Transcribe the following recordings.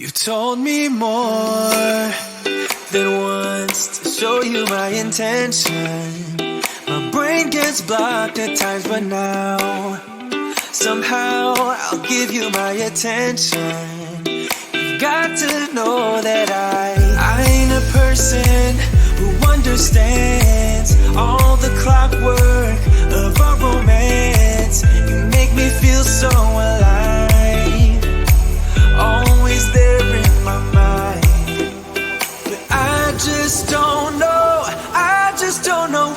You told me more than once to show you my intention. My brain gets blocked at times, but now somehow I'll give you my attention. You've got to know that I ain't a person who understands all the clockwork of our romance. You make me feel so alive, always there in my mind. But I just don't know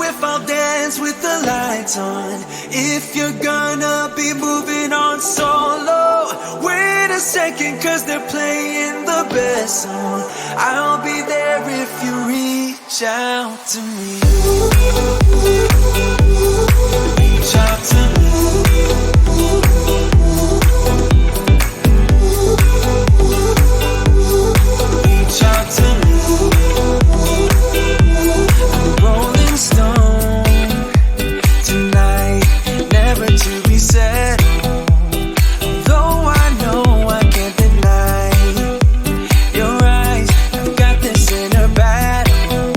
if I'll dance with the lights on. If you're gonna be moving on solo, wait a second, cause they're playing the best song. I'll be there if you reach out to me. Reach out to me. Reach out to me. I'm rolling stone tonight, never to be settled. Though I know I can't deny your eyes, I've got this inner battle.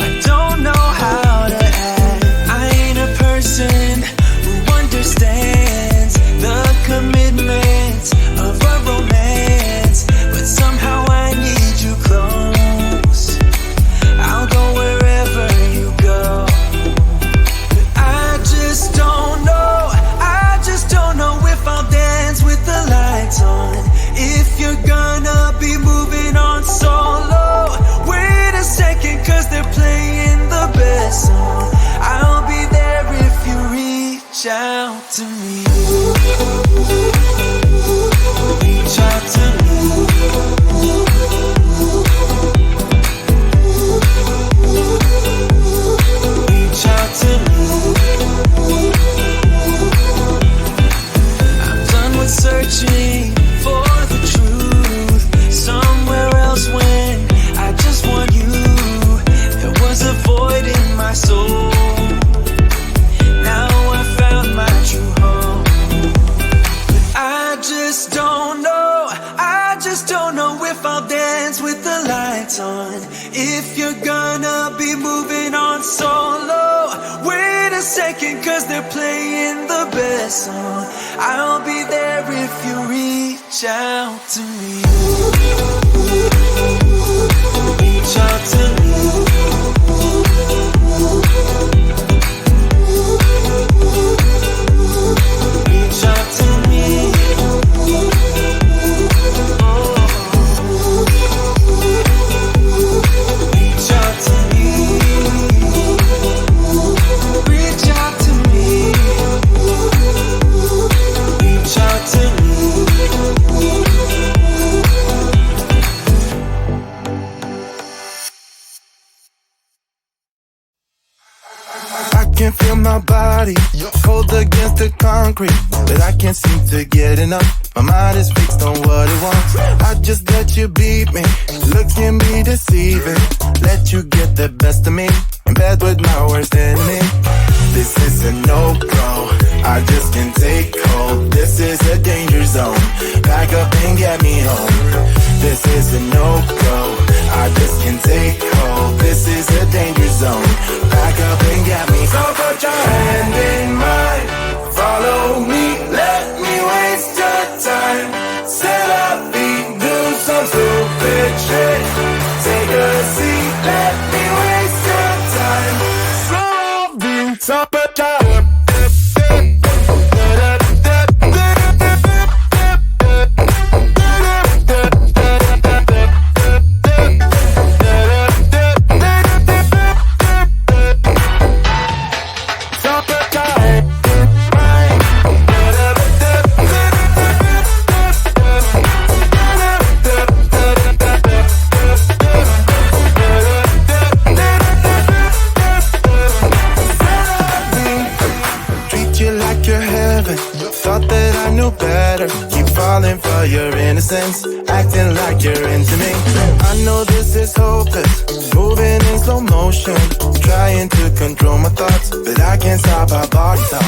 I don't know how to act. I ain't a person who understands the commitments of a romance, but somehow I need you close. I'll go wherever you go. But I just don't know if I'll dance with the lights on. If you're gonna be moving on solo, wait a second, cause they're playing the best song. I'll be there if you reach out to me. Reach out to me. Reach out to me. I'm done with searching for the truth somewhere else when I just want you. There was a void in my soul. Now I found my true home. But I just don't know if I'll dance with the lights on. If you're gonna be moving on solo, wait a second, cause they're playing the best song. I'll be there if you reach out to me. Reach out to me. Reach out to me. Reach out to me. Reach out to me. Reach out to me. I can feel my body cold against the concrete, but I can't seem to get enough. My mind is fixed on what it wants. I just let you beat me, looks can be deceiving. Let you get the best of me, in bed with my worst enemy. This is a no-go, I just can't take hold. This is a danger zone, back up and get me home. This is a no-go, I just can't take hold. This is a danger zone, back up and get me home. So put your hand in mine, follow me, let me waste your time. Set up feet, do some stupid shit. Take a seat, let me waste your time. So put your your innocence, acting like you're into me. I know this is hopeless, moving in slow motion, trying to control my thoughts, but I can't stop our body talk.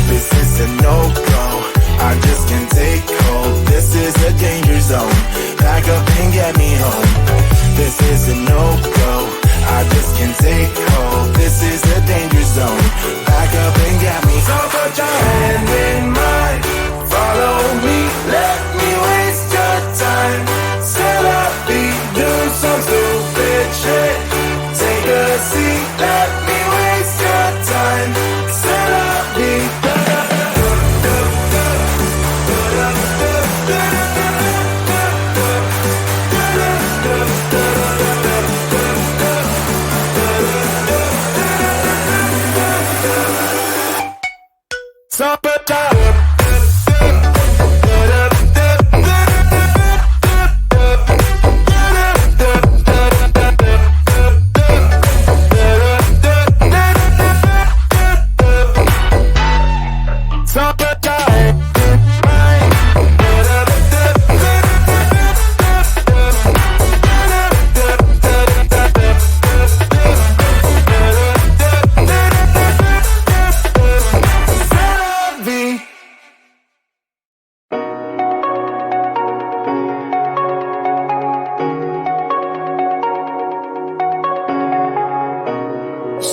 This is a no-go, I just can't take hold. This is a danger zone, back up and get me home. This is a no-go, I just can't take hold. This is a danger zone, back up and get me. So put your hand in mine, follow me, let me waste your time. Still I be do some stupid shit. Take a seat, let me waste your time. Still I be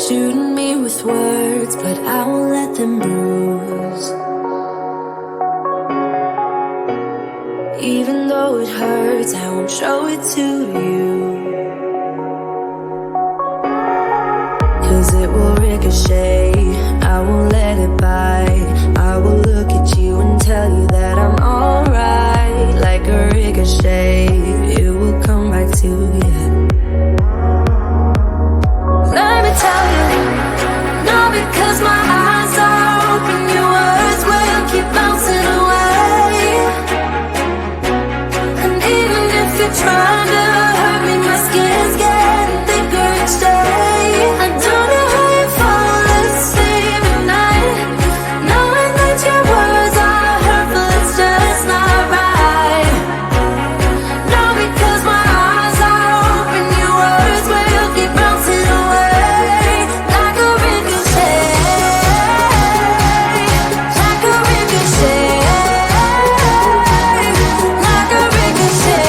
shooting me with words, but I won't let them bruise. Even though it hurts, I won't show it to you. 'Cause it will ricochet, I won't let it bite. I will look at you and tell you that I'm alright. Like a ricochet, it will come back to you. Let me tell you, no, because my eyes are open, your words will keep bouncing away. And even if you're trying to hurt me, my skin's getting thicker each day. I don't know how you fall asleep at night, knowing that your words are hurtful, it's just not right. No, because my eyes are open, your words will keep bouncing away. Like a ricochet, like a ricochet, like a ricochet,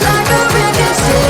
like a ricochet.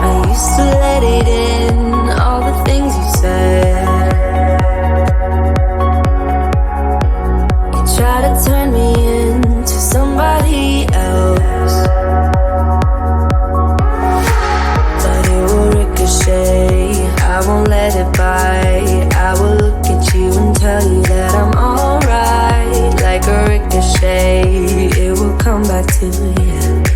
I used to let it in, all the things you said. You try to turn me into somebody else, but it will ricochet, I won't let it bite. I will look at you and tell you that I'm alright. Like a ricochet, it will come back to you.